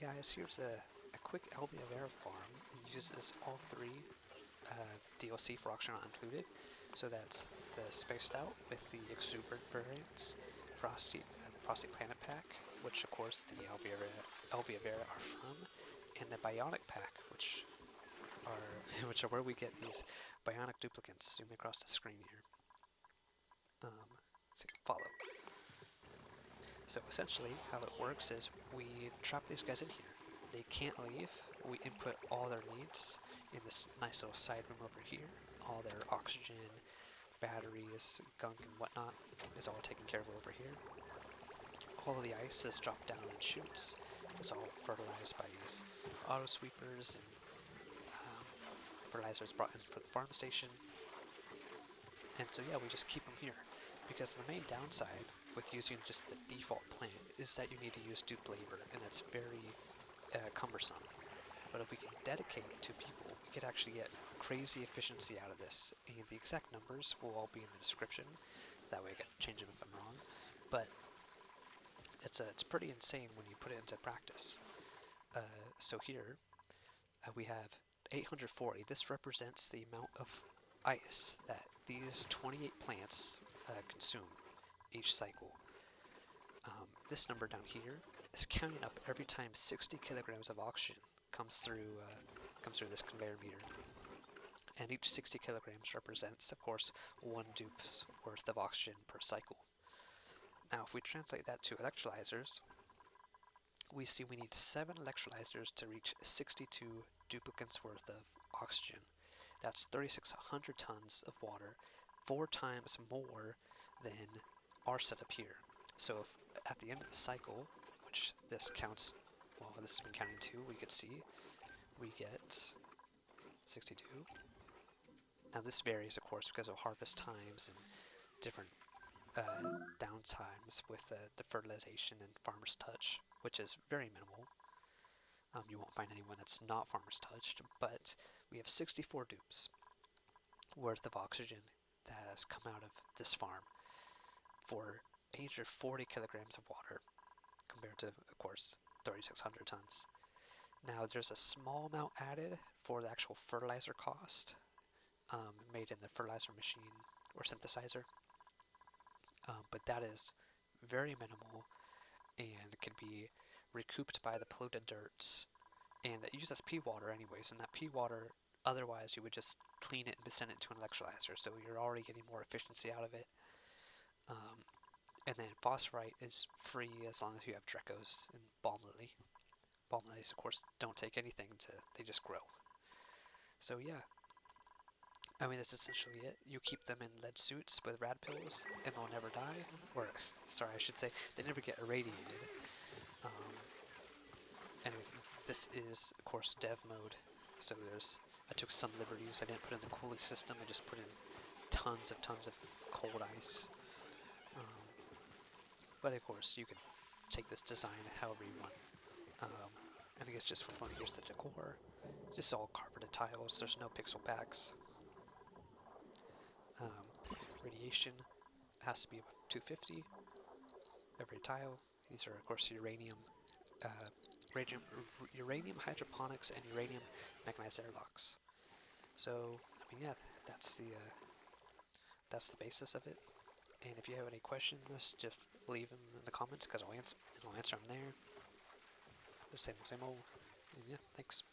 guys, here's a quick Alveo Vera farm. It uses all three DLC for auction not included. So that's the Spaced Out with the exuberant variants, the Frosty Planet pack, which of course the Alveo Vera are from, and the Bionic pack, which are where we get these Bionic duplicates. Zoom across the screen here. So you can follow. So essentially, how it works is we trap these guys in here. They can't leave. We input all their needs in this nice little side room over here. All their oxygen, batteries, gunk, and whatnot is all taken care of over here. All of the ice is dropped down in chutes. It's all fertilized by these auto sweepers, and fertilizer is brought in for the farm station. And so yeah, we just keep them here. Because the main downside with using just the default plant is that you need to use dupe labor, and that's very cumbersome. But if we can dedicate it to people, we could actually get crazy efficiency out of this. And the exact numbers will all be in the description. That way I can change them if I'm wrong. But it's pretty insane when you put it into practice. So here we have 840. This represents the amount of ice that these 28 plants consume each cycle. This number down here is counting up every time 60 kilograms of oxygen comes through this conveyor meter. And each 60 kilograms represents, of course, 1 dupe's worth of oxygen per cycle. Now, if we translate that to electrolyzers, we see we need 7 electrolyzers to reach 62 duplicates worth of oxygen. That's 3,600 tons of water, 4 times more than our setup here. So if at the end of the cycle, which this counts, well, this has been counting 2, we could see, we get 62. Now this varies, of course, because of harvest times and different downtimes with the fertilization and farmer's touch, which is very minimal. You won't find anyone that's not farmer's touched, but we have 64 dupes worth of oxygen that has come out of this farm for 840 kilograms of water, compared to, of course, 3,600 tons. Now there's a small amount added for the actual fertilizer cost, made in the fertilizer machine or synthesizer, but that is very minimal and can be recouped by the polluted dirts, and it uses pea water anyways, and that pea water, otherwise you would just clean it and send it to an electrolyzer, so you're already getting more efficiency out of it. And then Phosphorite is free as long as you have Drecos and Balm Lily. Balm Lilies, of course, don't take anything they just grow. So yeah, I mean, that's essentially it. You keep them in lead suits with rad pills, and they'll never die. Or, sorry, I should say, they never get irradiated. And this is, of course, dev mode. So I took some liberties. I didn't put in the cooling system. I just put in tons of cold ice. But of course, you can take this design however you want. And I guess just for fun, here's the decor. Just all carpeted tiles. There's no pixel packs. Radiation has to be above 250 every tile. These are, of course, uranium hydroponics and uranium mechanized airlocks. So, I mean, yeah, that's the basis of it. And if you have any questions, just leave them in the comments, because I'll answer them there. The same old. And yeah, thanks.